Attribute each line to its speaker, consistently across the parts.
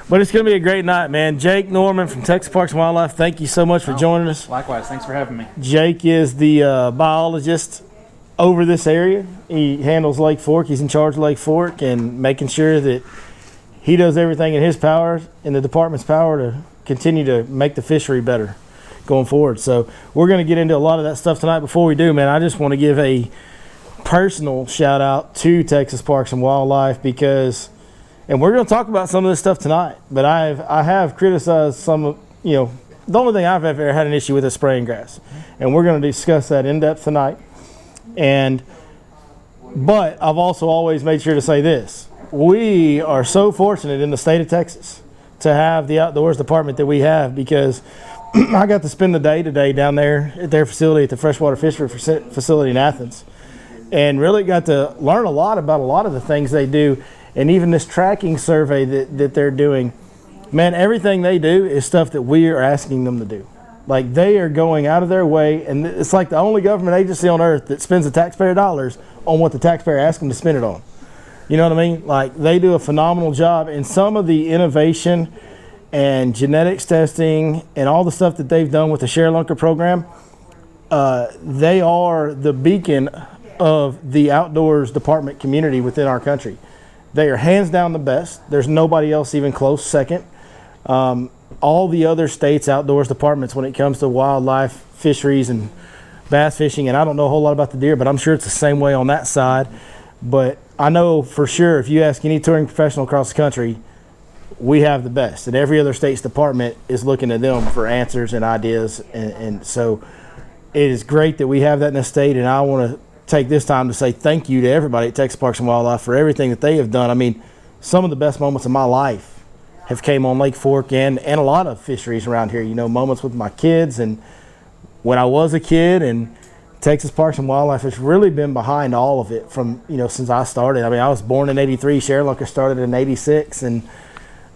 Speaker 1: But it's going to be a great night, man. Jake Norman from Texas Parks and Wildlife, thank you so much for joining us.
Speaker 2: Likewise, thanks for having me.
Speaker 1: Jake is the biologist over this area. He handles Lake Fork. He's in charge of Lake Fork and making sure that he does everything in his power, in the department's power, to continue to make the fishery better going forward. So we're going to get into a lot of that stuff tonight. Before we do, man, I just want to give a personal shout out to Texas Parks and Wildlife because, and we're going to talk about some of this stuff tonight, but I have criticized some of, the only thing I've ever had an issue with is spraying grass, and we're going to discuss that in depth tonight. But I've also always made sure to say this: we are so fortunate in the state of Texas to have the outdoors department that we have, because I got to spend the day today down there at their facility, at the freshwater fishery facility in Athens, and really got to learn a lot about a lot of the things they do. And even this tracking survey that they're doing, man, everything they do is stuff that we are asking them to do. Like, they are going out of their way, and it's like the only government agency on earth that spends the taxpayer dollars on what the taxpayer asks them to spend it on. You know what I mean? Like, they do a phenomenal job, and some of the innovation and genetics testing and all the stuff that they've done with the Share Lunker program, they are the beacon of the outdoors department community within our country. They are hands down the best. There's nobody else even close second. All the other states' outdoors departments, when it comes to wildlife, fisheries, and bass fishing, and I don't know a whole lot about the deer, but I'm sure it's the same way on that side. But I know for sure, if you ask any touring professional across the country, we have the best, and every other state's department is looking to them for answers and ideas. And so it is great that we have that in the state, and I want to take this time to say thank you to everybody at Texas Parks and Wildlife for everything that they have done. I mean, some of the best moments of my life have came on Lake Fork and a lot of fisheries around here. Moments with my kids and when I was a kid, and Texas Parks and Wildlife has really been behind all of it from, since I started. I mean, I was born in '83, Share Lunker started in '86, and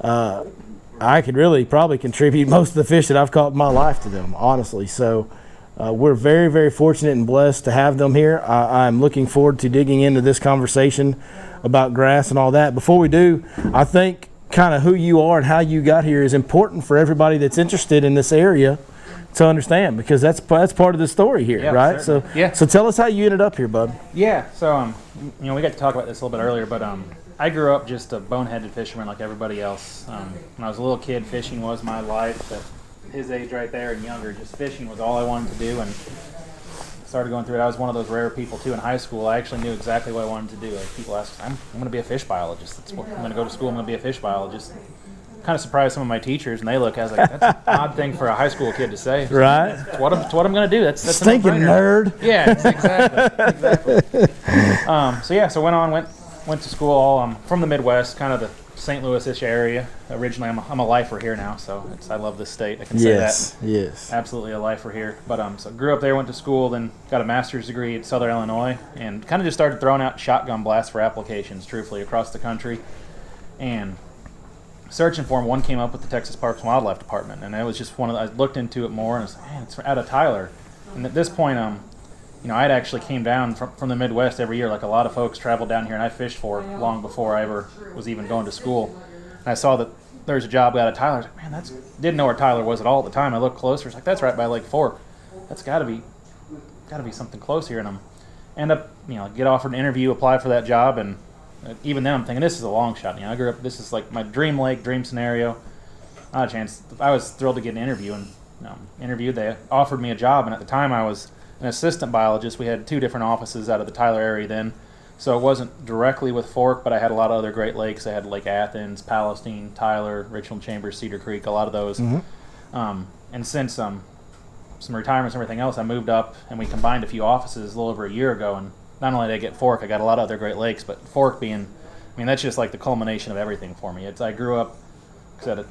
Speaker 1: I could really probably contribute most of the fish that I've caught in my life to them, honestly. So we're very, very fortunate and blessed to have them here. I'm looking forward to digging into this conversation about grass and all that. Before we do, I think kind of who you are and how you got here is important for everybody that's interested in this area to understand, because that's part of the story here, yeah, right? Certainly. So tell us how you ended up here, bud.
Speaker 2: Yeah, so we got to talk about this a little bit earlier, but I grew up just a boneheaded fisherman like everybody else. When I was a little kid, fishing was my life. At his age right there and younger, just fishing was all I wanted to do, and started going through it. I was one of those rare people too in high school. I actually knew exactly what I wanted to do. Like, people ask, I'm going to be a fish biologist. That's what I'm going to go to school. I'm going to be a fish biologist. Kind of surprised some of my teachers, and they look. I was like, that's an odd thing for a high school kid to say.
Speaker 1: Right.
Speaker 2: It's what I'm going to do. That's
Speaker 1: stinking nerd.
Speaker 2: Yeah, exactly. So went to school. All from the Midwest, kind of the St. Louis-ish area. Originally, I'm a lifer here now, so I love this state. I can say that. Yes. Absolutely a lifer here. But so grew up there, went to school, then got a master's degree at Southern Illinois, and kind of just started throwing out shotgun blasts for applications, truthfully, across the country. And searching for them, one came up with the Texas Parks and Wildlife Department, and it was just I looked into it more, and I was like, man, it's out of Tyler. And at this point, I'd actually came down from the Midwest every year, like a lot of folks traveled down here, and I fished for long before I ever was even going to school. And I saw that there was a job out of Tyler. I was like, man, didn't know where Tyler was at all at the time. I looked closer. I was like, that's right by Lake Fork. That's got to be something close here. And I end up, get offered an interview, apply for that job, and even then I'm thinking this is a long shot. I grew up. This is like my dream lake, dream scenario. Not a chance. I was thrilled to get an interview, and interviewed. They offered me a job, and at the time I was an assistant biologist. We had 2 different offices out of the Tyler area then, so it wasn't directly with Fork, but I had a lot of other Great Lakes. I had Lake Athens, Palestine, Tyler, Richland Chambers, Cedar Creek, a lot of those. Mm-hmm. And since some retirements and everything else, I moved up, and we combined a few offices a little over a year ago. And not only did I get Fork, I got a lot of other Great Lakes, but Fork being, that's just like the culmination of everything for me. I grew up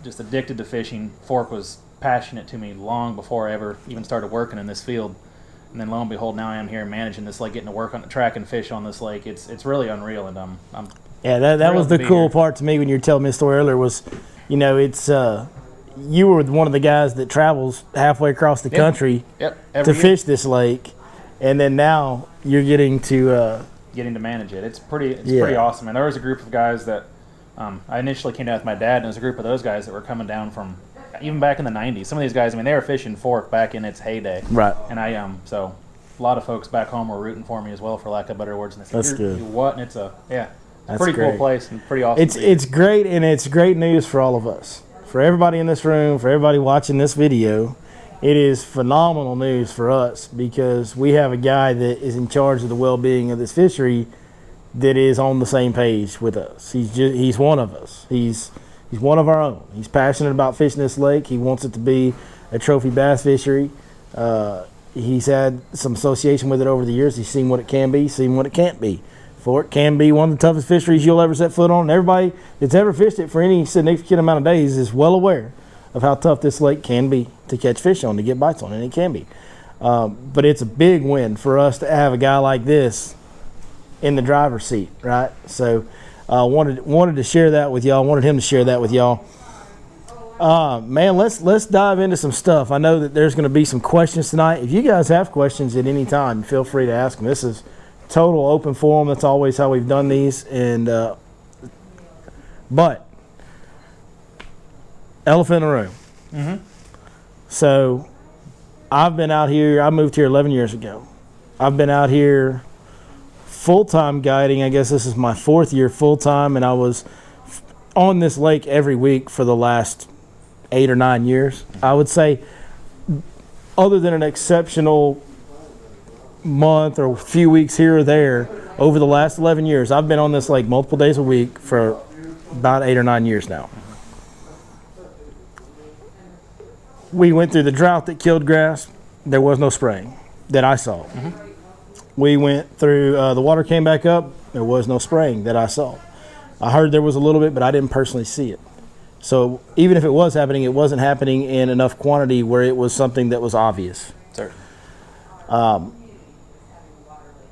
Speaker 2: just addicted to fishing. Fork was passionate to me long before I ever even started working in this field. And then lo and behold, now I am here managing this lake, getting to work on the track and fish on this lake. It's really unreal, and I'm
Speaker 1: that was the cool part to me when you were telling me the story earlier. Was it's you were one of the guys that travels halfway across the country to fish this lake, and then now you're getting to
Speaker 2: manage it. It's pretty awesome. And there was a group of guys that I initially came down with my dad, and it was a group of those guys that were coming down from even back in the 90s. Some of these guys, I mean, they were fishing fork back in its heyday.
Speaker 1: Right.
Speaker 2: And so a lot of folks back home were rooting for me as well, for lack of better words. And they said,
Speaker 1: That's good.
Speaker 2: What? And it's a
Speaker 1: That's
Speaker 2: pretty
Speaker 1: great.
Speaker 2: cool place and pretty awesome.
Speaker 1: It's great, and it's great news for all of us. For everybody in this room, for everybody watching this video, it is phenomenal news for us because we have a guy that is in charge of the well-being of this fishery that is on the same page with us. He's one of us. He's one of our own. He's passionate about fishing this lake. He wants it to be a trophy bass fishery. He's had some association with it over the years. He's seen what it can be, seen what it can't be. For it can be one of the toughest fisheries you'll ever set foot on. And everybody that's ever fished it for any significant amount of days is well aware of how tough this lake can be to catch fish on, to get bites on, and it can be. But it's a big win for us to have a guy like this in the driver's seat, right? So wanted to share that with y'all. Wanted him to share that with y'all. Man, let's dive into some stuff. I know that there's going to be some questions tonight. If you guys have questions at any time, feel free to ask them. This is total open forum. That's always how we've done these. And but elephant in the room.
Speaker 2: Mm-hmm.
Speaker 1: So I've been out here. I moved here 11 years ago. I've been out here full-time guiding. I guess this is my 4th year full-time, and I was on this lake every week for the last 8 or 9 years. I would say, other than an exceptional month or a few weeks here or there, over the last 11 years, I've been on this lake multiple days a week for about 8 or 9 years now. We went through the drought that killed grass. There was no spraying that I saw.
Speaker 2: Mm-hmm.
Speaker 1: We went through, the water came back up. There was no spraying that I saw. I heard there was a little bit, but I didn't personally see it. So even if it was happening, it wasn't happening in enough quantity where it was something that was obvious.
Speaker 2: Certainly.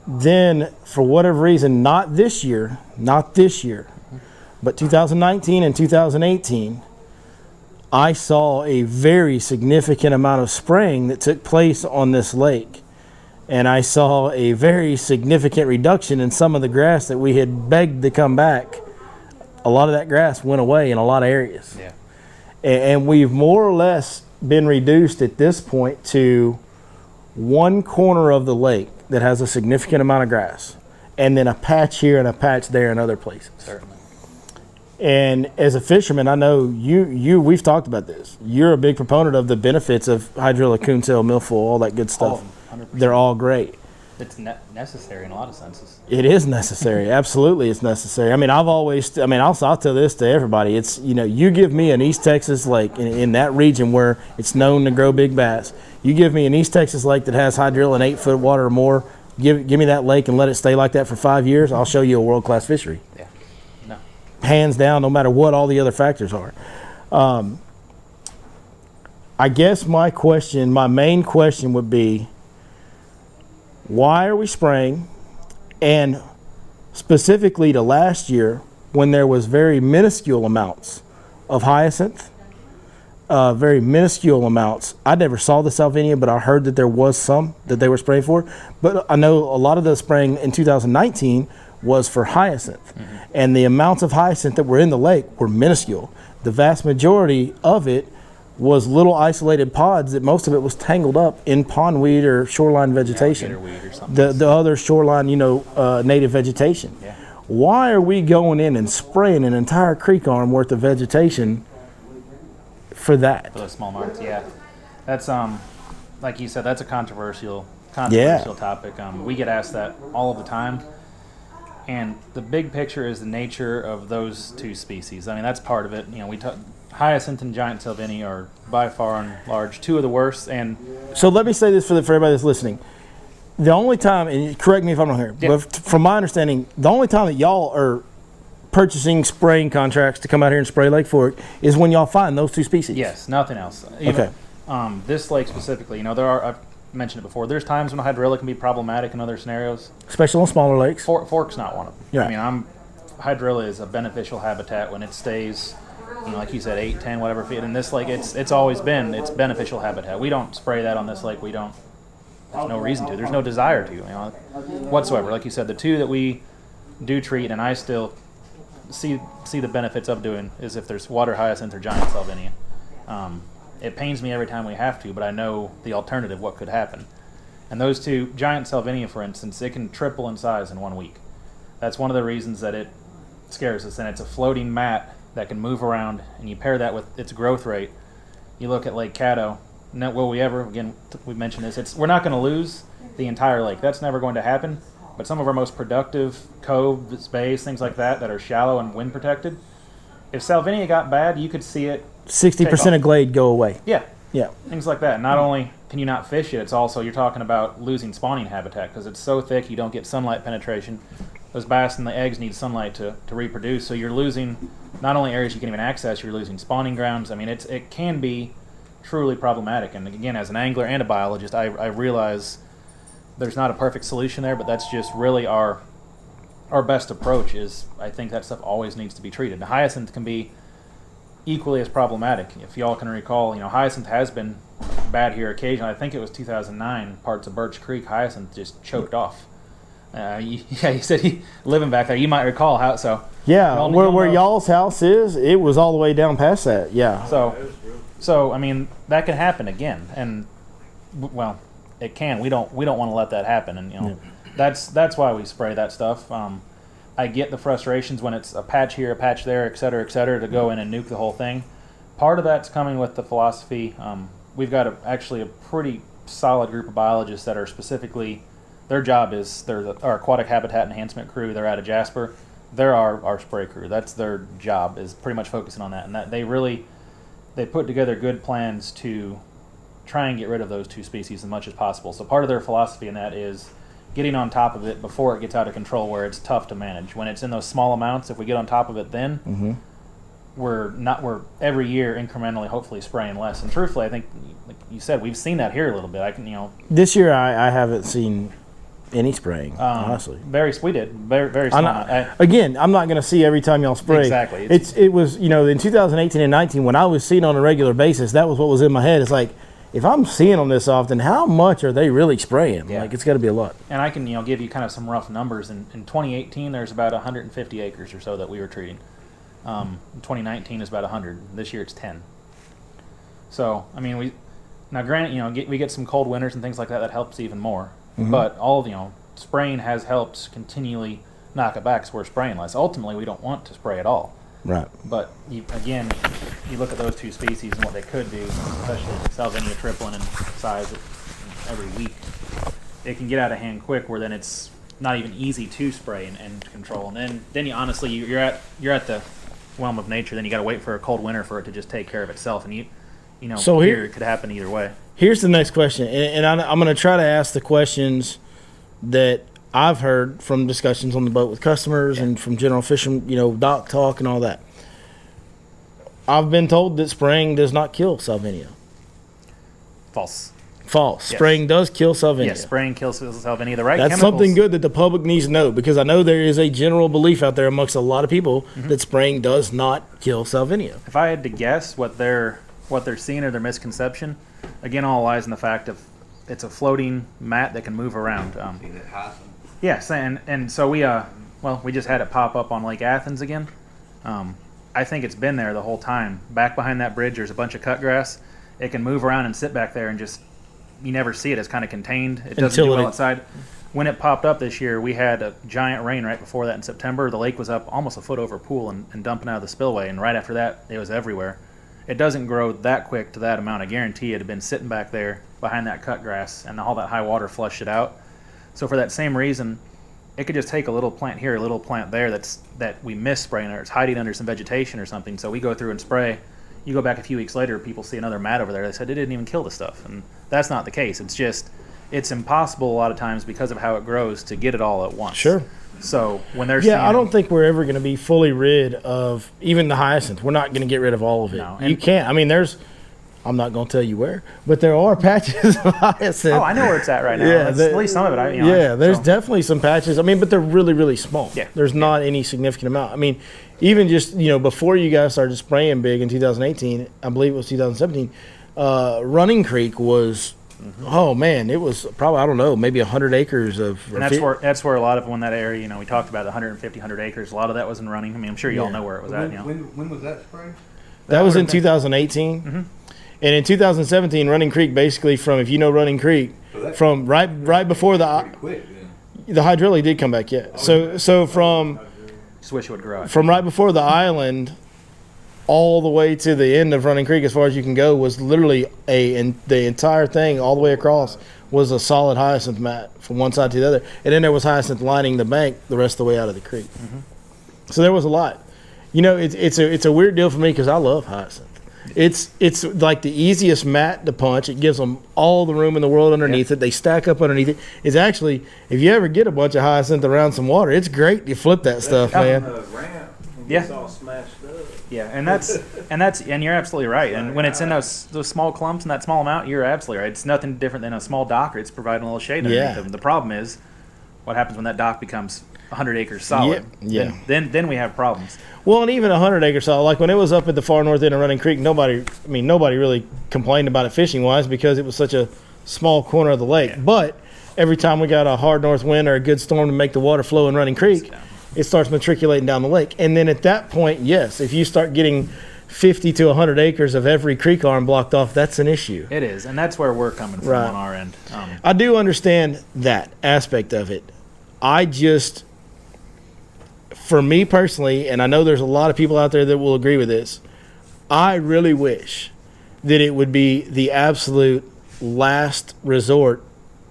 Speaker 1: Then, for whatever reason, not this year, but 2019 and 2018, I saw a very significant amount of spraying that took place on this lake. And I saw a very significant reduction in some of the grass that we had begged to come back. A lot of that grass went away in a lot of areas.
Speaker 2: Yeah.
Speaker 1: And we've more or less been reduced at this point to one corner of the lake that has a significant amount of grass, and then a patch here and a patch there in other places.
Speaker 2: Certainly.
Speaker 1: And as a fisherman, I know we've talked about this. You're a big proponent of the benefits of hydrilla, coontail, milfoil, all that good stuff.
Speaker 2: 100%.
Speaker 1: They're all great.
Speaker 2: It's necessary in a lot of senses.
Speaker 1: It is necessary. Absolutely, it's necessary. I mean, I'll tell this to everybody. It's, you give me an East Texas lake in that region where it's known to grow big bass. You give me an East Texas lake that has hydrilla in 8-foot water or more. Give me that lake and let it stay like that for 5 years. I'll show you a world-class fishery.
Speaker 2: Yeah. No.
Speaker 1: Hands down, no matter what all the other factors are. I guess my main question would be, why are we spraying? And specifically to last year, when there was very minuscule amounts of hyacinth, very minuscule amounts. I never saw the salvinia, but I heard that there was some that they were spraying for. But I know a lot of the spraying in 2019 was for hyacinth. Mm-hmm. And the amounts of hyacinth that were in the lake were minuscule. The vast majority of it was little isolated pods that most of it was tangled up in pondweed or shoreline vegetation.
Speaker 2: Weed or something.
Speaker 1: The other shoreline, native vegetation.
Speaker 2: Yeah.
Speaker 1: Why are we going in and spraying an entire creek arm worth of vegetation for that?
Speaker 2: For those small marks, yeah. That's like you said, that's a controversial topic. We get asked that all of the time. And the big picture is the nature of those two species. I mean, that's part of it. Hyacinth and giant salvinia are by far and large two of the worst. And
Speaker 1: so let me say this for everybody that's listening. The only time, and correct me if I'm wrong here, but from my understanding, the only time that y'all are purchasing spraying contracts to come out here and spray Lake Fork is when y'all find those two species.
Speaker 2: Yes, nothing else.
Speaker 1: Okay.
Speaker 2: This lake specifically, I've mentioned it before. There's times when hydrilla can be problematic in other scenarios.
Speaker 1: Especially on smaller lakes.
Speaker 2: Fork's not one of them.
Speaker 1: Yeah.
Speaker 2: I mean, hydrilla is a beneficial habitat when it stays, like you said, 8, 10, whatever feet. In this lake, it's always been its beneficial habitat. We don't spray that on this lake. There's no reason to. There's no desire to, whatsoever. Like you said, the two that we do treat, and I still see the benefits of doing is if there's water hyacinth or giant salvinia. It pains me every time we have to, but I know the alternative, what could happen. And those two, giant salvinia, for instance, it can triple in size in 1 week. That's one of the reasons that it scares us. And it's a floating mat that can move around, and you pair that with its growth rate. You look at Lake Caddo. Will we ever, again, we mentioned this, we're not going to lose the entire lake. That's never going to happen. But some of our most productive coves, bays, things like that are shallow and wind protected, if salvinia got bad, you could see it
Speaker 1: 60% of glade go away.
Speaker 2: Yeah.
Speaker 1: Yeah.
Speaker 2: Things like that. Not only can you not fish it, it's also, you're talking about losing spawning habitat because it's so thick you don't get sunlight penetration. Those bass and the eggs need sunlight to reproduce, so you're losing not only areas you can even access, you're losing spawning grounds. I mean, it can be truly problematic. And again, as an angler and a biologist, I realize there's not a perfect solution there, but that's just really our best approach is I think that stuff always needs to be treated. The hyacinth can be equally as problematic. If y'all can recall, hyacinth has been bad here occasionally. I think it was 2009, parts of Birch Creek, hyacinth just choked off. You said living back there, you might recall how, so.
Speaker 1: Yeah, where y'all's house is, it was all the way down past that, yeah.
Speaker 2: So I mean, that can happen again, and, well, it can. We don't want to let that happen, and, that's why we spray that stuff. I get the frustrations when it's a patch here, a patch there, et cetera, to go in and nuke the whole thing. Part of that's coming with the philosophy. We've got actually a pretty solid group of biologists that are specifically, their job is, they're our aquatic habitat enhancement crew. They're out of Jasper. They're our spray crew. That's their job, is pretty much focusing on that. And that they put together good plans to try and get rid of those two species as much as possible. So part of their philosophy in that is getting on top of it before it gets out of control where it's tough to manage. When it's in those small amounts, if we get on top of it then, we're every year incrementally hopefully spraying less. And truthfully, I think, like you said, we've seen that here a little bit.
Speaker 1: This year I haven't seen any spraying, honestly.
Speaker 2: We did. Very small.
Speaker 1: Again, I'm not going to see every time y'all spray.
Speaker 2: Exactly.
Speaker 1: It was, in 2018 and 19, when I was seeing on a regular basis, that was what was in my head. It's like, if I'm seeing them this often, how much are they really spraying?
Speaker 2: Yeah.
Speaker 1: Like, it's got to be a lot.
Speaker 2: And I can, give you kind of some rough numbers. In 2018, there's about 150 acres or so that we were treating. 2019 is about 100. This year it's 10. So, I mean, granted, we get some cold winters and things like that. That helps even more. But all of, spraying has helped continually knock it back, so we're spraying less. Ultimately, we don't want to spray at all.
Speaker 1: Right.
Speaker 2: But you look at those two species and what they could do, especially salvinia tripling in size every week. It can get out of hand quick, where then it's not even easy to spray and control. And then you honestly you're at the realm of nature. Then you got to wait for a cold winter for it to just take care of itself. And so here it could happen either way.
Speaker 1: Here's the next question, and I'm going to try to ask the questions that I've heard from discussions on the boat with customers and from general fishing, dock talk and all that. I've been told that spraying does not kill salvinia.
Speaker 2: False.
Speaker 1: Yes. Spraying does kill salvinia.
Speaker 2: Yes, spraying kills salvinia. The right
Speaker 1: That's
Speaker 2: chemicals.
Speaker 1: something good that the public needs to know, because I know there is a general belief out there amongst a lot of people that spraying does not kill salvinia.
Speaker 2: If I had to guess what they're seeing or their misconception, again, all lies in the fact of it's a floating mat that can move around. Yes, and so we just had it pop up on Lake Athens again. I think it's been there the whole time. Back behind that bridge, there's a bunch of cut grass. It can move around and sit back there and just, you never see it. It's kind of contained. It doesn't do well outside. When it popped up this year, we had a giant rain right before that in September. The lake was up almost a foot over pool and dumping out of the spillway, and right after that, it was everywhere. It doesn't grow that quick to that amount. I guarantee it had been sitting back there behind that cut grass, and all that high water flushed it out. So for that same reason, it could just take a little plant here, a little plant there that we miss spraying, or it's hiding under some vegetation or something. So we go through and spray. You go back a few weeks later, people see another mat over there. They said it didn't even kill the stuff, and that's not the case. It's impossible a lot of times because of how it grows to get it all at once.
Speaker 1: Sure.
Speaker 2: So when they're
Speaker 1: I don't think we're ever going to be fully rid of even the hyacinth. We're not going to get rid of all of it.
Speaker 2: No,
Speaker 1: you can't. I mean, I'm not going to tell you where, but there are patches of hyacinth.
Speaker 2: Oh, I know where it's at right now.
Speaker 1: Yeah,
Speaker 2: at least some of it.
Speaker 1: There's definitely some patches. I mean, but they're really, really small.
Speaker 2: Yeah.
Speaker 1: There's not any significant amount. I mean, even just, before you guys started spraying big in 2018, I believe it was 2017, Running Creek was oh man, it was probably, I don't know, maybe 100 acres of.
Speaker 2: And that's where a lot of when that area, you know, we talked about the 150, 100 acres. A lot of that wasn't running. I mean, I'm sure you all know where it was at. You know,
Speaker 3: when was that spray?
Speaker 1: That was in 2018, and in 2017, Running Creek basically from, if you know Running Creek, from right before the hydraulic did come back yet. So from
Speaker 2: just wish it would grow.
Speaker 1: From right before the island all the way to the end of Running Creek, as far as you can go, was literally the entire thing all the way across was a solid hyacinth mat from one side to the other, and then there was hyacinth lining the bank the rest of the way out of the creek. So there was a lot. You know, it's a weird deal for me because I love hyacinth. It's like the easiest mat to punch. It gives them all the room in the world underneath it. They stack up underneath it. It's actually, if you ever get a bunch of hyacinth around some water, it's great to flip that stuff, man.
Speaker 3: It's all smashed up.
Speaker 2: Yeah, and you're absolutely right. And when it's in those small clumps in that small amount, you're absolutely right. It's nothing different than a small dock. It's providing a little shade underneath them. The problem is, what happens when that dock becomes 100 acres solid?
Speaker 1: Yeah.
Speaker 2: Then we have problems.
Speaker 1: Well, and even 100 acres solid, like when it was up at the far north end of Running Creek, nobody really complained about it fishing wise because it was such a small corner of the lake. Yeah. But every time we got a hard north wind or a good storm to make the water flow in Running Creek, it starts matriculating down the lake. And then at that point, yes, if you start getting 50 to 100 acres of every creek arm blocked off, that's an issue.
Speaker 2: It is, and that's where we're coming from on our end.
Speaker 1: I do understand that aspect of it. For me personally, and I know there's a lot of people out there that will agree with this, I really wish that it would be the absolute last resort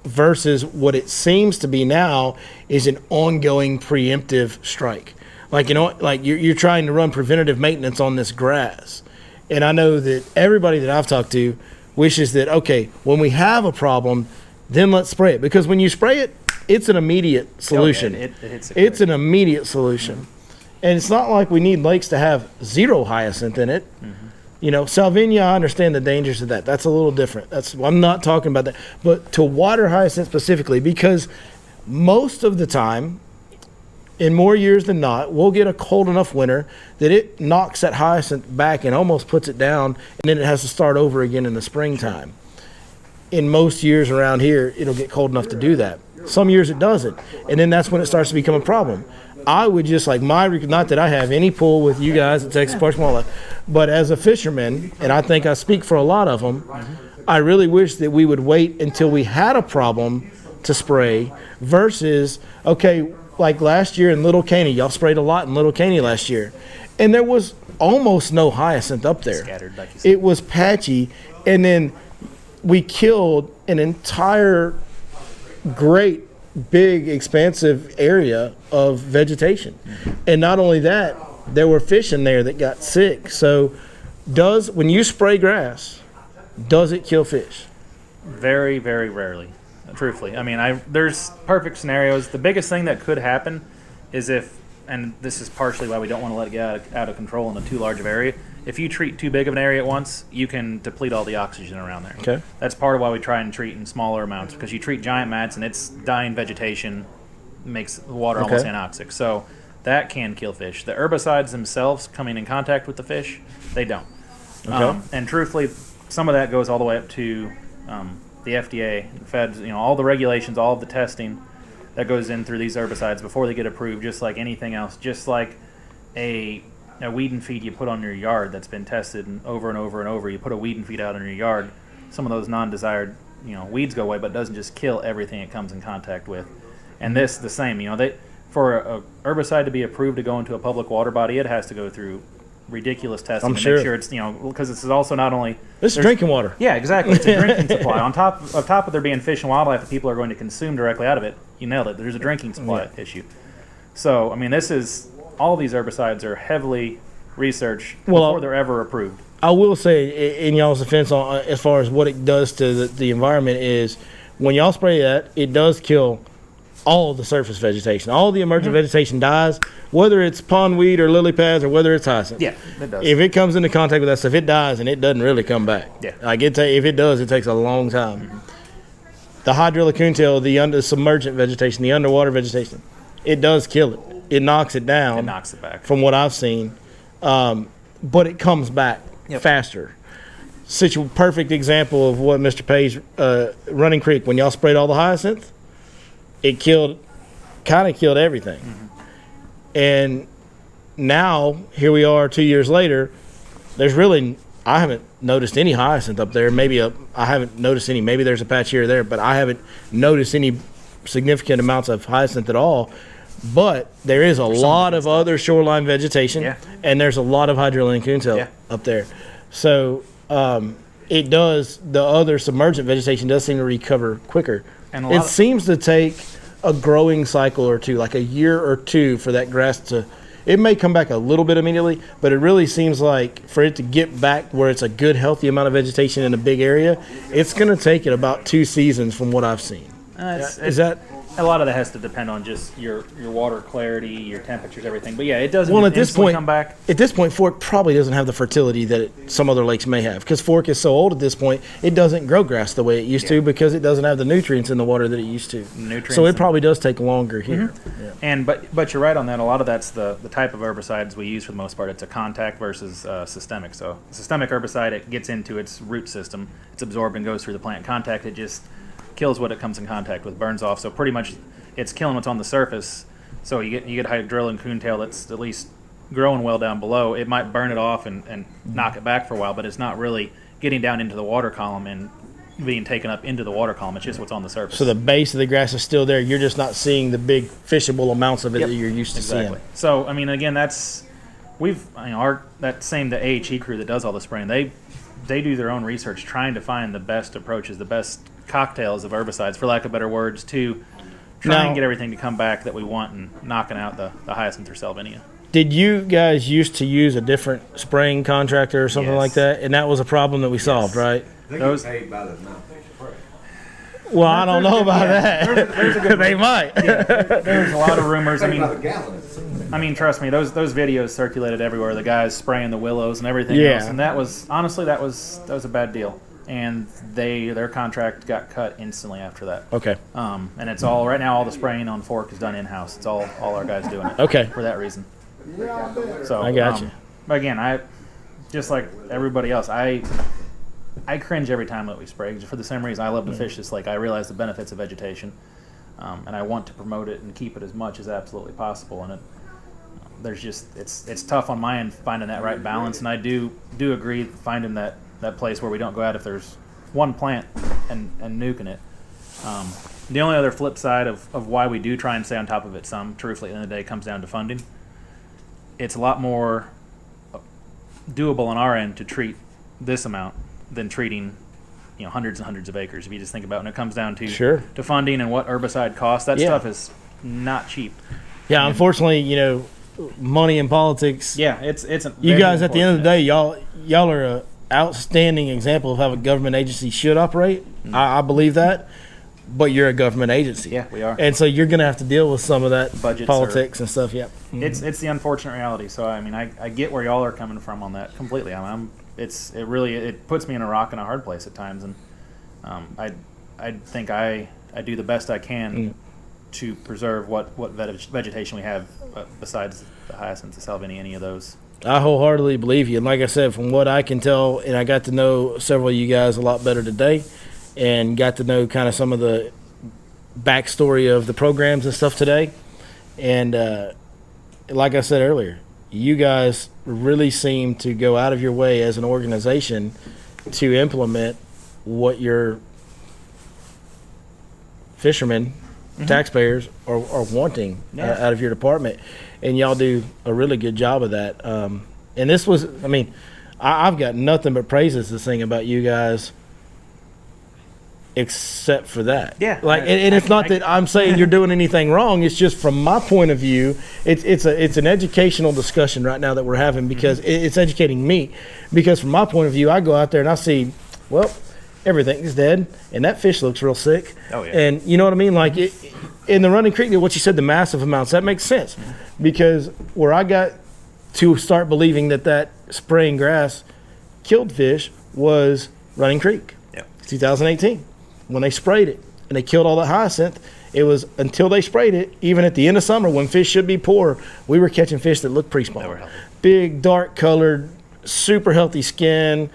Speaker 1: versus what it seems to be now is an ongoing preemptive strike. Like, you know, like you're trying to run preventative maintenance on this grass. And I know that everybody that I've talked to wishes that, okay, when we have a problem, then let's spray it. Because when you spray it, it's an immediate solution. It's an immediate solution. And it's not like we need lakes to have zero hyacinth in it. You know, Salvinia, I understand the dangers of that. That's a little different. I'm not talking about that. But to water hyacinth specifically, because most of the time, in more years than not, we'll get a cold enough winter that it knocks that hyacinth back and almost puts it down, and then it has to start over again in the springtime. In most years around here, it'll get cold enough to do that. Some years it doesn't, and then that's when it starts to become a problem. I would just like not that I have any pull with you guys at Texas Parks and Wildlife, but as a fisherman, and I think I speak for a lot of them, I really wish that we would wait until we had a problem to spray versus, okay, like last year in Little Caney, y'all sprayed a lot in Little Caney last year, and there was almost no hyacinth up there.
Speaker 2: Scattered, like you said.
Speaker 1: It was patchy, and then we killed an entire great big expansive area of vegetation. And not only that, there were fish in there that got sick. So when you spray grass, does it kill fish?
Speaker 2: Very, very rarely, truthfully. I mean, there's perfect scenarios. The biggest thing that could happen is and this is partially why we don't want to let it get out of control in a too large of area, if you treat too big of an area at once, you can deplete all the oxygen around there.
Speaker 1: Okay.
Speaker 2: That's part of why we try and treat in smaller amounts, because you treat giant mats and it's dying vegetation makes the water almost anoxic. So that can kill fish. The herbicides themselves coming in contact with the fish, they don't.
Speaker 1: Okay.
Speaker 2: And truthfully, some of that goes all the way up to the FDA, the feds, all the regulations, all of the testing that goes in through these herbicides before they get approved, just like anything else. Just like a weed and feed you put on your yard that's been tested and over and over and over. You put a weed and feed out on your yard, some of those non-desired weeds go away, but it doesn't just kill everything it comes in contact with. And this the same. For a herbicide to be approved to go into a public water body, it has to go through ridiculous testing
Speaker 1: I'm
Speaker 2: to
Speaker 1: sure.
Speaker 2: make sure it's because this is also not only
Speaker 1: this is drinking water.
Speaker 2: Yeah, exactly. It's a drinking supply. On top of there being fish and wildlife that people are going to consume directly out of it, you nailed it. There's a drinking supply issue. So this is. All these herbicides are heavily researched before they're ever approved.
Speaker 1: I will say, in y'all's defense, as far as what it does to the environment is, when y'all spray that, it does kill all the surface vegetation. All the emergent vegetation dies, whether it's pondweed or lily pads or whether it's hyacinth.
Speaker 2: Yeah, it does.
Speaker 1: If it comes into contact with that stuff, it dies and it doesn't really come back.
Speaker 2: Yeah.
Speaker 1: If it does, it takes a long time. The hydrilla coontail, the submergent vegetation, the underwater vegetation, it does kill it. It knocks it down.
Speaker 2: It knocks it back.
Speaker 1: From what I've seen. But it comes back faster. perfect example of what Mr. Page, Running Creek, when y'all sprayed all the hyacinth, it kind of killed everything. And now, here we are 2 years later, I haven't noticed any hyacinth up there. I haven't noticed any. Maybe there's a patch here or there, but I haven't noticed any significant amounts of hyacinth at all. But there is a lot of other shoreline vegetation, and there's a lot of hydrilla and coontail up there. So the other submergent vegetation does seem to recover quicker. And it seems to take a growing cycle or two, like a year or two, for that grass to. It may come back a little bit immediately, but it really seems like for it to get back where it's a good, healthy amount of vegetation in a big area, it's going to take it about 2 seasons from what I've seen. Is that?
Speaker 2: A lot of that has to depend on just your water clarity, your temperatures, everything. But yeah, it doesn't
Speaker 1: at this point
Speaker 2: come back.
Speaker 1: At this point, Fork probably doesn't have the fertility that some other lakes may have, because Fork is so old at this point, it doesn't grow grass the way it used to, because it doesn't have the nutrients in the water that it used to. So it probably does take longer here.
Speaker 2: And but you're right on that. A lot of that's the type of herbicides we use for the most part. It's a contact versus systemic. So systemic herbicide, it gets into its root system, it's absorbed and goes through the plant. Contact, it just kills what it comes in contact with, burns off. So pretty much it's killing what's on the surface. So you get hydrilla and coontail that's at least growing well down below. It might burn it off and knock it back for a while, but it's not really getting down into the water column and being taken up into the water column. It's just what's on the surface. So
Speaker 1: the base of the grass is still there. You're just not seeing the big fishable amounts of it that you're used to seeing.
Speaker 2: So I mean, again, that same the AHE crew that does all the spraying. They do their own research, trying to find the best approaches, the best cocktails of herbicides, for lack of better words, to try and get everything to come back that we want and knocking out the hyacinth or salvinia.
Speaker 1: Did you guys used to use a different spraying contractor or something like that? And that was a problem that we solved, right?
Speaker 3: They get paid by the amount they spray.
Speaker 1: Well, I don't know about that.
Speaker 2: There's a good
Speaker 1: they might.
Speaker 2: There's a lot of rumors.
Speaker 3: By the gallons.
Speaker 2: I mean, trust me, those videos circulated everywhere. The guys spraying the willows and everything else, and that was honestly that was a bad deal. And their contract got cut instantly after that.
Speaker 1: Okay.
Speaker 2: And it's all right now. All the spraying on Fork is done in house. It's all our guys doing it.
Speaker 1: Okay.
Speaker 2: For that reason. So
Speaker 1: I got you.
Speaker 2: But again, I just like everybody else. I cringe every time that we spray, just for the same reason. I love to fish this lake. I realize the benefits of vegetation, and I want to promote it and keep it as much as absolutely possible. And it's tough on my end finding that right balance. And I do agree finding that place where we don't go out if there's one plant and nuking it. The only other flip side of why we do try and stay on top of it truthfully, at the end of the day, comes down to funding. It's a lot more doable on our end to treat this amount than treating hundreds and hundreds of acres. If you just think about it, when it comes down to funding and what herbicide costs, that stuff is not cheap.
Speaker 1: Yeah, unfortunately, money in politics.
Speaker 2: Yeah, it's
Speaker 1: you guys at the end of the day, y'all are a outstanding example of how a government agency should operate. I believe that, but you're a government agency.
Speaker 2: Yeah, we are,
Speaker 1: and so you're going to have to deal with some of that
Speaker 2: budgets
Speaker 1: politics and stuff. Yeah,
Speaker 2: it's the unfortunate reality. So I mean, I get where y'all are coming from on that completely. It puts me in a rock and a hard place at times, and I think I do the best I can to preserve what vegetation we have besides the hyacinth, the salvinia, any of those.
Speaker 1: I wholeheartedly believe you. And like I said, from what I can tell, and I got to know several of you guys a lot better today and got to know kind of some of the backstory of the programs and stuff today. And like I said earlier, you guys really seem to go out of your way as an organization to implement what your fishermen, taxpayers are wanting out of your department. And y'all do a really good job of that. And this was, I mean, I've got nothing but praises to sing about you guys except for that.
Speaker 2: Yeah.
Speaker 1: And it's not that I'm saying you're doing anything wrong. It's just from my point of view, it's an educational discussion right now that we're having, because it's educating me. Because from my point of view, I go out there and I see, well, everything's dead, and that fish looks real sick.
Speaker 2: Oh, yeah.
Speaker 1: And you know what I mean? Like in the Running Creek, what you said, the massive amounts, that makes sense. Because where I got to start believing that spraying grass killed fish was Running Creek.
Speaker 2: Yep.
Speaker 1: 2018, when they sprayed it and they killed all that hyacinth. It was until they sprayed it, even at the end of summer when fish should be poor, we were catching fish that looked pre-spawn.
Speaker 2: They were healthy.
Speaker 1: Big, dark colored, super healthy skin,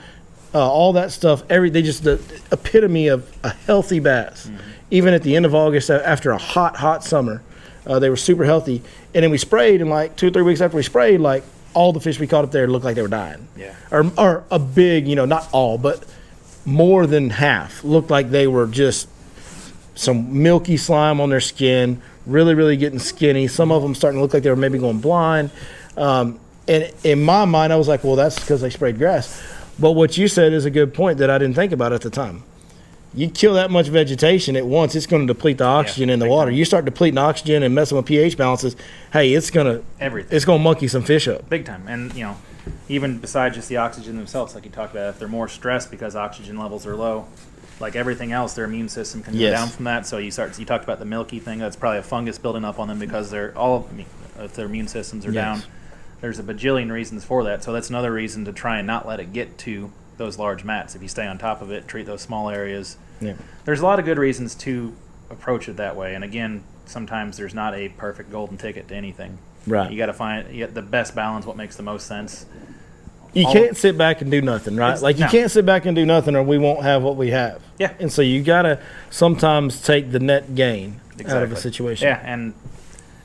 Speaker 1: all that stuff. They just the epitome of a healthy bass. Even at the end of August, after a hot summer, they were super healthy. And then we sprayed, and like 2 or 3 weeks after we sprayed, like all the fish we caught up there looked like they were dying.
Speaker 2: Yeah.
Speaker 1: Or a big, not all, but more than half looked like they were just some milky slime on their skin, really, really getting skinny. Some of them starting to look like they were maybe going blind. And in my mind, I was like, well, that's because they sprayed grass. But what you said is a good point that I didn't think about at the time. You kill that much vegetation at once, it's going to deplete the oxygen in the water. You start depleting oxygen and messing with pH balances, hey, it's going to monkey some fish up.
Speaker 2: Big time. And, even besides just the oxygen themselves, like you talked about, if they're more stressed because oxygen levels are low, like everything else, their immune system can go down from that. So you talked about the milky thing. That's probably a fungus building up on them because if their immune systems are down. There's a bajillion reasons for that. So that's another reason to try and not let it get to those large mats. If you stay on top of it, treat those small areas. Yeah. There's a lot of good reasons to approach it that way. And again, sometimes there's not a perfect golden ticket to anything.
Speaker 1: Right.
Speaker 2: You got to find the best balance, what makes the most sense.
Speaker 1: You can't sit back and do nothing, right? You can't sit back and do nothing or we won't have what we have.
Speaker 2: Yeah.
Speaker 1: And so you got to sometimes take the net gain out of a situation.
Speaker 2: Yeah,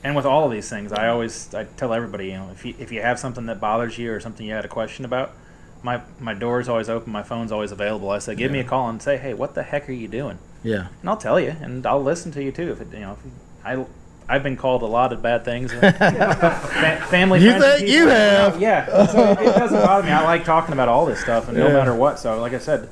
Speaker 2: and with all of these things, I tell everybody, if you have something that bothers you or something you had a question about, my door's always open, my phone's always available. I say, give me a call and say, hey, what the heck are you doing?
Speaker 1: Yeah.
Speaker 2: And I'll tell you, and I'll listen to you too. I've been called a lot of bad things. Family.
Speaker 1: You think you have?
Speaker 2: Yeah. So it doesn't bother me. I like talking about all this stuff, and no matter what. So, like I said,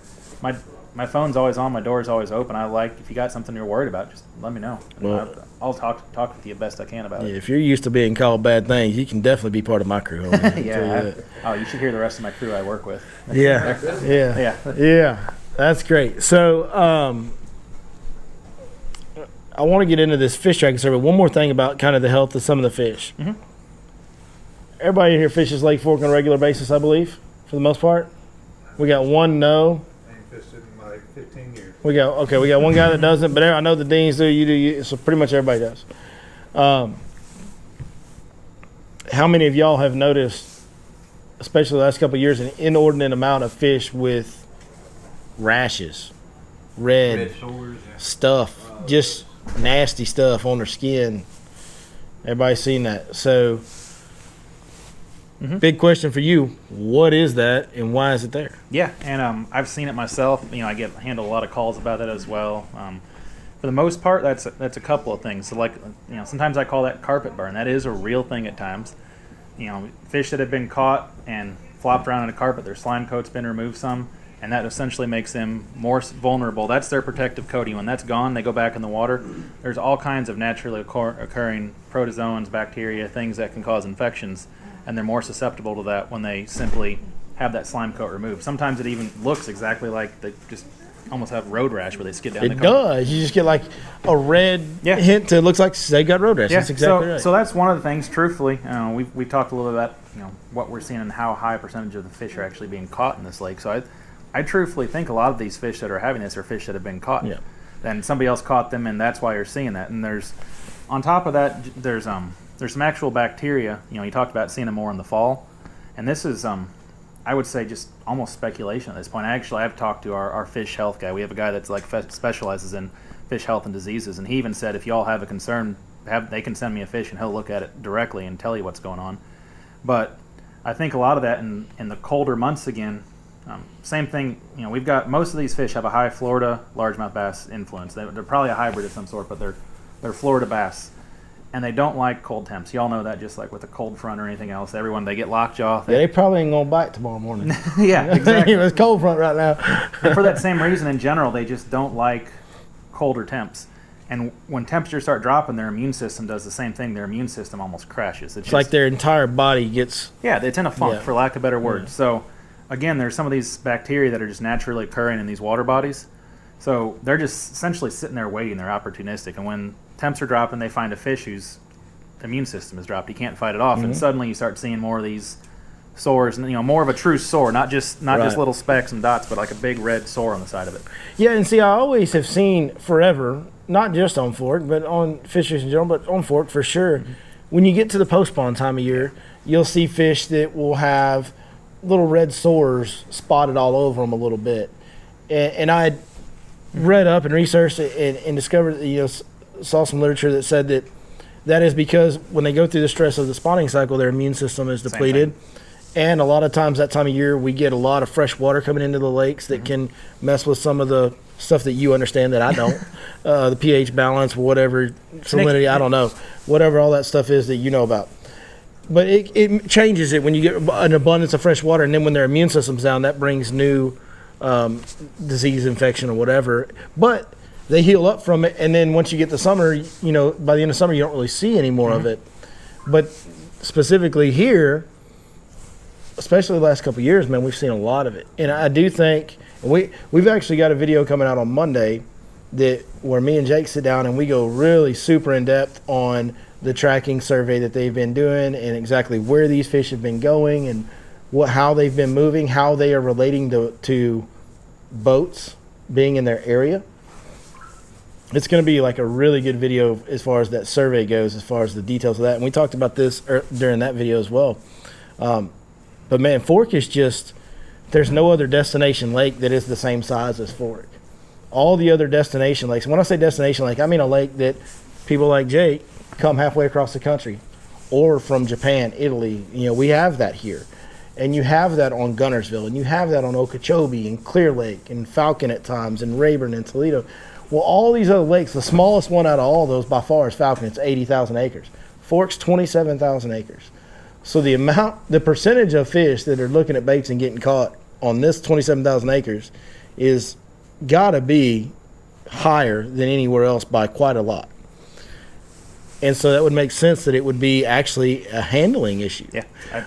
Speaker 2: my phone's always on, my door's always open. If you got something you're worried about, just let me know.
Speaker 1: Well,
Speaker 2: I'll talk with you best I can about it.
Speaker 1: If you're used to being called bad things, you can definitely be part of my crew.
Speaker 2: You should hear the rest of my crew I work with.
Speaker 1: Yeah. That's great. So, I want to get into this fish tracking survey. One more thing about kind of the health of some of the fish. Mm-hmm. Everybody in here fishes Lake Fork on a regular basis, I believe, for the most part. We got one no.
Speaker 4: I ain't fished it in like 15 years.
Speaker 1: We got one guy that doesn't, but I know the Deans do, you do, so pretty much everybody does. How many of y'all have noticed, especially the last couple of years, an inordinate amount of fish with rashes, red
Speaker 3: sores,
Speaker 1: stuff, just nasty stuff on their skin? Everybody's seen that. So, big question for you: what is that, and why is it there?
Speaker 2: Yeah, and I've seen it myself. I handle a lot of calls about that as well. For the most part, that's a couple of things. So, sometimes I call that carpet burn. That is a real thing at times. Fish that have been caught and flopped around in a carpet, their slime coat's been removed some, and that essentially makes them more vulnerable. That's their protective coating. When that's gone, they go back in the water. There's all kinds of naturally occurring protozoans, bacteria, things that can cause infections, and they're more susceptible to that when they simply have that slime coat removed. Sometimes it even looks exactly like they just almost have road rash where they skid down the carpet. It does.
Speaker 1: You just get like a red hint to it looks like they got road rash.
Speaker 2: Yeah.
Speaker 1: That's exactly right.
Speaker 2: So that's one of the things, truthfully. We talked a little bit about what we're seeing and how high a percentage of the fish are actually being caught in this lake. So I truthfully think a lot of these fish that are having this are fish that have been caught. Yeah. And somebody else caught them, and that's why you're seeing that. And on top of that, there's some actual bacteria. You talked about seeing them more in the fall. And this is, I would say, just almost speculation at this point. I've talked to our fish health guy. We have a guy that's specializes in fish health and diseases. And he even said if y'all have a concern, they can send me a fish, and he'll look at it directly and tell you what's going on. But I think a lot of that in the colder months again, same thing. We've got most of these fish have a high Florida largemouth bass influence. They're probably a hybrid of some sort, but they're Florida bass, and they don't like cold temps. Y'all know that, just like with a cold front or anything else. They get lockjaw.
Speaker 1: They probably ain't gonna bite tomorrow morning.
Speaker 2: Yeah, exactly.
Speaker 1: It's cold front right now.
Speaker 2: And for that same reason, in general, they just don't like colder temps. And when temperatures start dropping, their immune system does the same thing. Their immune system almost crashes.
Speaker 1: It's like their entire body gets...
Speaker 2: Yeah, it's in a funk, for lack of better words. Yeah. So, again, there's some of these bacteria that are just naturally occurring in these water bodies. So they're just essentially sitting there waiting. They're opportunistic. And when temps are dropping, they find a fish whose immune system is dropped. You can't fight it off. Mm-hmm. And suddenly you start seeing more of these sores, and more of a true sore, not just little specks and dots, but like a big red sore on the side of it.
Speaker 1: Yeah, and see, I always have seen forever, not just on Fork, but on fisheries in general, but on Fork for sure. Mm-hmm. When you get to the post spawn time of year, you'll see fish that will have little red sores spotted all over them a little bit. And I had read up and researched it and discovered, saw some literature that said that is because when they go through the stress of the spawning cycle, their immune system is depleted. And a lot of times that time of year, we get a lot of fresh water coming into the lakes that can mess with some of the stuff that you understand that I don't. The pH balance, whatever, salinity, I don't know. Whatever all that stuff is that you know about. But it changes it when you get an abundance of fresh water, and then when their immune system's down, that brings new disease, infection, or whatever. But they heal up from it, and then once you get to summer, by the end of summer, you don't really see any more of it. But specifically here, especially the last couple of years, man, we've seen a lot of it. And I do think we've actually got a video coming out on Monday where me and Jake sit down and we go really super in depth on the tracking survey that they've been doing and exactly where these fish have been going and how they've been moving, how they are relating to boats being in their area. It's going to be like a really good video as far as that survey goes, as far as the details of that. And we talked about this during that video as well. But man, Fork is there's no other destination lake that is the same size as Fork. All the other destination lakes, when I say destination lake, I mean a lake that people like Jake come halfway across the country or from Japan, Italy. We have that here. And you have that on Gunnersville, and you have that on Okeechobee and Clear Lake and Falcon at times and Rayburn and Toledo. Well, all these other lakes, the smallest one out of all those by far is Falcon. It's 80,000 acres. Fork's 27,000 acres. So the percentage of fish that are looking at baits and getting caught on this 27,000 acres is got to be higher than anywhere else by quite a lot. And so that would make sense that it would be actually a handling issue.
Speaker 2: Yeah.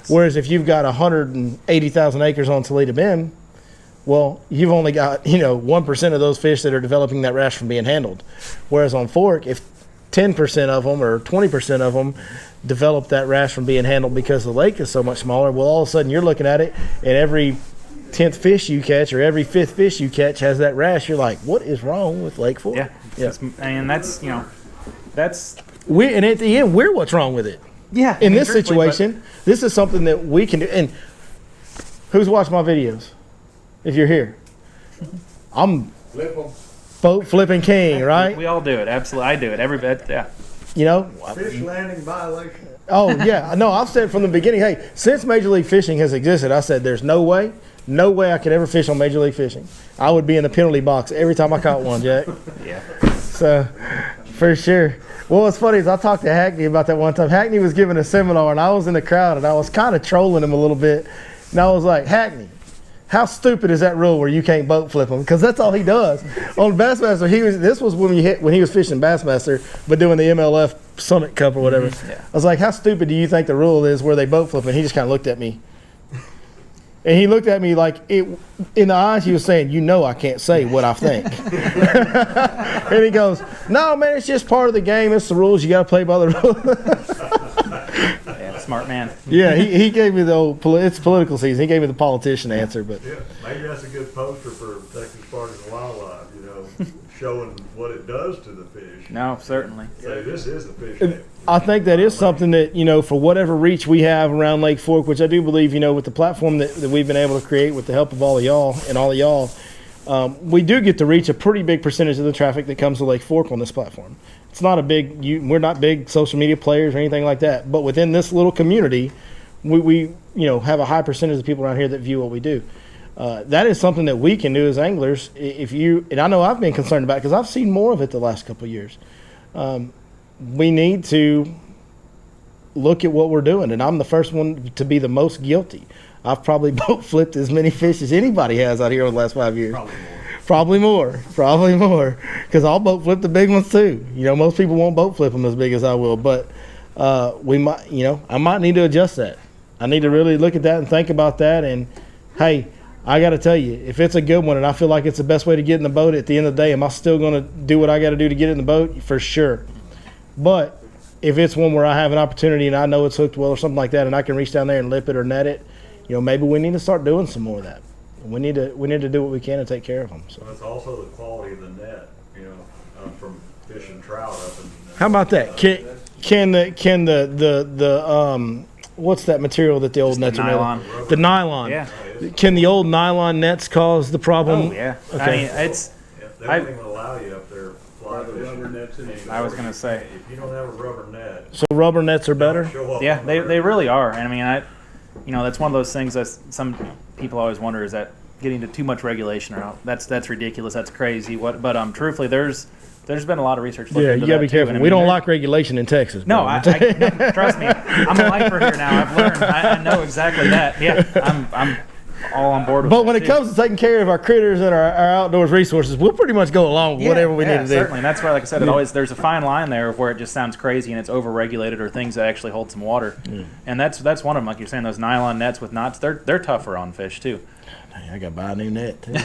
Speaker 1: Whereas if you've got 180,000 acres on Toledo Bend, well, you've only got, 1% of those fish that are developing that rash from being handled. Whereas on Fork, if 10% of them or 20% of them develop that rash from being handled because the lake is so much smaller, well, all of a sudden you're looking at it and every 10th fish you catch or every 5th fish you catch has that rash. You're like, what is wrong with Lake Fork?
Speaker 2: Yeah. And that's.
Speaker 1: And at the end, we're what's wrong with it.
Speaker 2: Yeah.
Speaker 1: In this situation, this is something that we can do. And who's watched my videos? If you're here, I'm boat flipping king, right?
Speaker 2: We all do it. Absolutely. I do it. Every bit. Yeah.
Speaker 4: Fish landing violation.
Speaker 1: Oh, yeah. No, I've said from the beginning, hey, since Major League Fishing has existed, I said there's no way I could ever fish on Major League Fishing. I would be in the penalty box every time I caught one, Jack.
Speaker 2: Yeah.
Speaker 1: So, for sure. Well, what's funny is I talked to Hackney about that one time. Hackney was giving a seminar, and I was in the crowd, and I was kind of trolling him a little bit. And I was like, Hackney, how stupid is that rule where you can't boat flip them? Because that's all he does. On Bassmaster, this was when he was fishing Bassmaster, but doing the MLF Summit Cup or whatever.
Speaker 2: Yeah.
Speaker 1: I was like, how stupid do you think the rule is where they boat flip? And he just kind of looked at me. And he looked at me like, in the eyes, he was saying, I can't say what I think. And he goes, no, man, it's just part of the game. It's the rules. You got to play by the rules.
Speaker 2: Yeah, smart man.
Speaker 1: Yeah, he gave me the old, it's political season. He gave me the politician answer. But
Speaker 4: Yeah, maybe that's a good poster for Texas Park and Wildlife, showing what it does to the fish.
Speaker 2: No, certainly.
Speaker 4: Say, this is a fish tank.
Speaker 1: I think that is something that, for whatever reach we have around Lake Fork, which I do believe, with the platform that we've been able to create with the help of all of y'all, we do get to reach a pretty big percentage of the traffic that comes to Lake Fork on this platform. It's not we're not big social media players or anything like that, but within this little community, we have a high percentage of people around here that view what we do. That is something that we can do as anglers. And I know I've been concerned about it because I've seen more of it the last couple of years. We need to look at what we're doing, and I'm the first one to be the most guilty. I've probably boat flipped as many fish as anybody has out here over the last 5 years. Probably more, because I'll boat flip the big ones too. Most people won't boat flip them as big as I will, but we might, I might need to adjust that. I need to really look at that and think about that. And hey, I got to tell you, if it's a good one and I feel like it's the best way to get in the boat at the end of the day, am I still going to do what I got to do to get in the boat? For sure. But if it's one where I have an opportunity and I know it's hooked well or something like that, and I can reach down there and lip it or net it, maybe we need to start doing some more of that. We need to do what we can to take care of them. So
Speaker 4: It's also the quality of the net, from fishing trout up in.
Speaker 1: how about that? Can the what's that material that the old
Speaker 2: Just
Speaker 1: nets
Speaker 2: the
Speaker 1: are made
Speaker 2: nylon.
Speaker 1: of? The nylon.
Speaker 2: Yeah.
Speaker 1: Can the old nylon nets cause the problem?
Speaker 2: Oh yeah.
Speaker 1: Okay.
Speaker 2: I mean, it's.
Speaker 4: They don't even allow you up there fly
Speaker 3: the
Speaker 4: fishing.
Speaker 3: rubber nets in
Speaker 2: I was gonna say.
Speaker 4: If you don't have a rubber net,
Speaker 1: So rubber nets are better?
Speaker 4: show up
Speaker 2: Yeah,
Speaker 4: on the
Speaker 2: they
Speaker 4: river.
Speaker 2: really are. And I mean, that's one of those things that some people always wonder, is that getting to too much regulation or not. That's ridiculous. That's crazy. But truthfully, there's been a lot of research.
Speaker 1: Yeah,
Speaker 2: into
Speaker 1: you gotta
Speaker 2: that
Speaker 1: be
Speaker 2: too.
Speaker 1: careful.
Speaker 2: And I
Speaker 1: We
Speaker 2: mean,
Speaker 1: don't
Speaker 2: there-
Speaker 1: like regulation in Texas.
Speaker 2: No,
Speaker 1: bro.
Speaker 2: no, trust me. I'm a lifer here now. I've learned. I know exactly that. Yeah, I'm all on board with
Speaker 1: But
Speaker 2: that
Speaker 1: when it
Speaker 2: too.
Speaker 1: comes to taking care of our critters and our outdoors resources, we'll pretty much go along with
Speaker 2: Yeah,
Speaker 1: whatever we
Speaker 2: yeah,
Speaker 1: need to
Speaker 2: certainly.
Speaker 1: do.
Speaker 2: And that's why, like I said, there's a fine line there of where it just sounds crazy and it's overregulated, or things that actually hold some water. And that's one of them. Like you're saying, those nylon nets with knots, they're tougher on fish too.
Speaker 1: Dang, I got to buy a new net too.
Speaker 3: I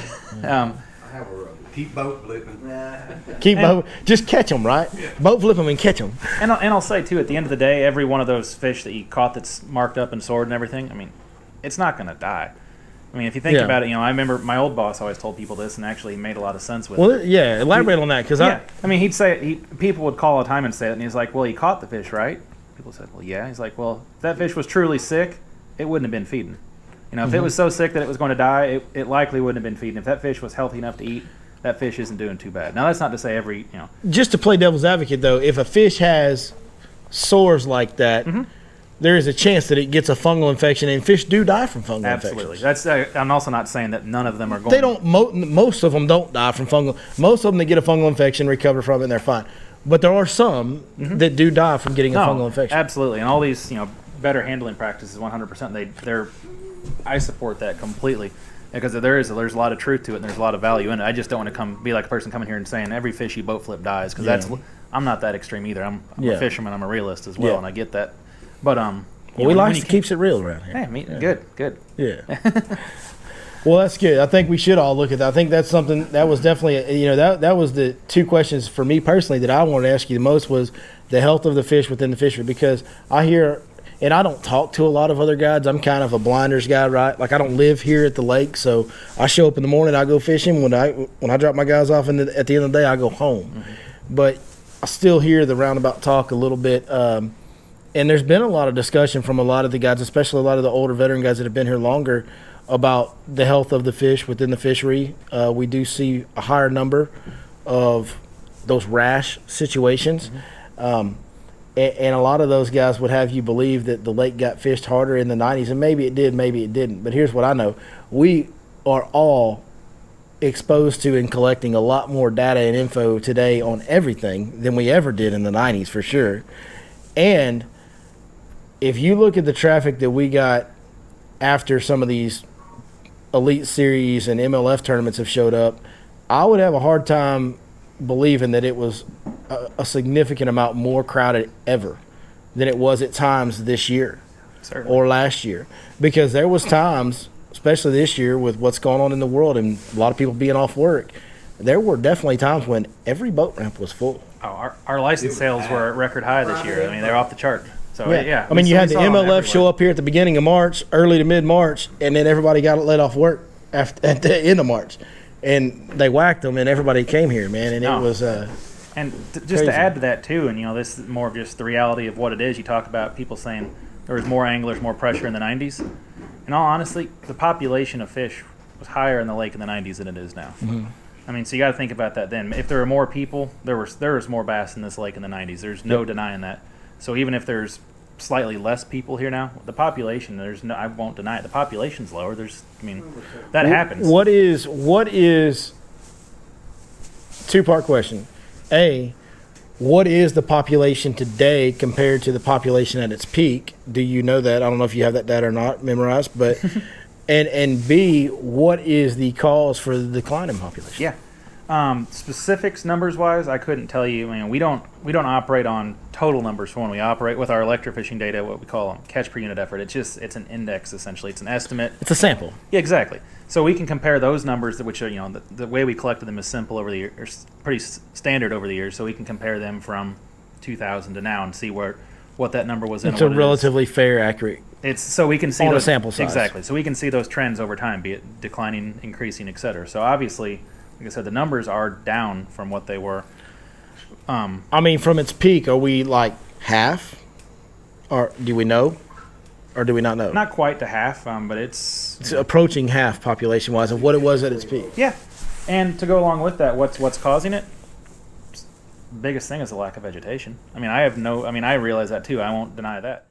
Speaker 3: have a rubber. Keep boat flipping.
Speaker 1: Just catch them, right? Boat flip them and catch them.
Speaker 2: And I'll say too, at the end of the day, every one of those fish that you caught that's marked up and sorted and everything, I mean, it's not going to die. I mean, if you think
Speaker 1: Yeah.
Speaker 2: about it, I remember my old boss always told people this, and actually made a lot of sense with
Speaker 1: Well,
Speaker 2: it.
Speaker 1: yeah, elaborate on that because
Speaker 2: Yeah, I mean, he'd say people would call all the time and say it, and he's like, "Well, he caught the fish, right?" People said, "Well, yeah." He's like, "Well, if that fish was truly sick, it wouldn't have been feeding. If it was so sick that it was going to die, it likely wouldn't have been feeding. If that fish was healthy enough to eat, that fish isn't doing too bad." Now, that's not to say
Speaker 1: just to play devil's advocate though, if a fish has sores like that, there is a chance that it gets a fungal infection, and fish do die from fungal
Speaker 2: absolutely.
Speaker 1: infections.
Speaker 2: That's I'm also not saying that none of them are going.
Speaker 1: They don't. Most of them don't die from fungal. Most of them that get a fungal infection recover from it and they're fine. But there are some that do die from getting a fungal infection.
Speaker 2: Absolutely, and all these better handling practices, 100%. They're I support that completely, because there's a lot of truth to it and there's a lot of value in it. I just don't want to be like a person coming here and saying every fish you boat flip dies, because I'm not that extreme either. I'm a fisherman. I'm a realist as well, and I get that. But
Speaker 1: we like to keeps it real around here.
Speaker 2: Hey, I mean, good.
Speaker 1: Yeah. Well, that's good. I think we should all look at that. I think that's something that was definitely, that was the two questions for me personally that I wanted to ask you the most, was the health of the fish within the fishery, because I hear, and I don't talk to a lot of other guides. I'm kind of a blinders guy, right? Like, I don't live here at the lake, so I show up in the morning, I go fishing. When I drop my guys off at the end of the day, I go home. But I still hear the roundabout talk a little bit. And there's been a lot of discussion from a lot of the guys, especially a lot of the older veteran guys that have been here longer, about the health of the fish within the fishery. We do see a higher number of those rash situations. And a lot of those guys would have you believe that the lake got fished harder in the 90s, and maybe it did, maybe it didn't. But here's what I know. We are all exposed to and collecting a lot more data and info today on everything than we ever did in the 90s, for sure. And if you look at the traffic that we got after some of these Elite Series and MLF tournaments have showed up, I would have a hard time believing that it was a significant amount more crowded ever than it was at times this year.
Speaker 2: Certainly.
Speaker 1: Or last year. Because there was times, especially this year with what's going on in the world and a lot of people being off work, there were definitely times when every boat ramp was full.
Speaker 2: Oh, our license sales were at record high this year. I mean, they're off the chart. So yeah.
Speaker 1: I mean, you had the
Speaker 2: we saw them
Speaker 1: MLF show
Speaker 2: everywhere.
Speaker 1: up here at the beginning of March, early to mid-March, and then everybody got let off work at the end of March, and they whacked them, and everybody came here, man, and it was
Speaker 2: And just
Speaker 1: crazy.
Speaker 2: to add to that too, and this is more of just the reality of what it is. You talk about people saying there was more anglers, more pressure in the 90s. In all honesty, the population of fish was higher in the lake in the 90s than it is now. I mean, so you got to think about that then. If there were more people, there was more bass in this lake in the 90s. There's no denying that. So even if there's slightly less people here now, the population, I won't deny it. The population's lower. That happens.
Speaker 1: What is two-part question. A, what is the population today compared to the population at its peak? Do you know that? I don't know if you have that data or not memorized, but and B, what is the cause for the decline in population?
Speaker 2: Yeah. Specifics numbers wise, I couldn't tell you. I mean, we don't operate on total numbers for when we operate with our electrofishing data, what we call catch per unit effort. It's an index essentially. It's an estimate.
Speaker 1: It's a sample.
Speaker 2: Yeah, exactly. So we can compare those numbers, which are the way we collected them is simple over the years, pretty standard over the years. So we can compare them from 2000 to now and see what that number was.
Speaker 1: It's a relatively fair, accurate.
Speaker 2: It's so we can see
Speaker 1: on
Speaker 2: those
Speaker 1: a sample size.
Speaker 2: Exactly. So we can see those trends over time, be it declining, increasing, et cetera. So obviously, like I said, the numbers are down from what they were.
Speaker 1: I mean, from its peak, are we like half? Or do we know? or do we not know?
Speaker 2: Not quite to half, but it's
Speaker 1: approaching half population-wise of what it was at its peak.
Speaker 2: Yeah, and to go along with that, what's causing it? Biggest thing is the lack of vegetation. I mean, I realize that too. I won't deny that.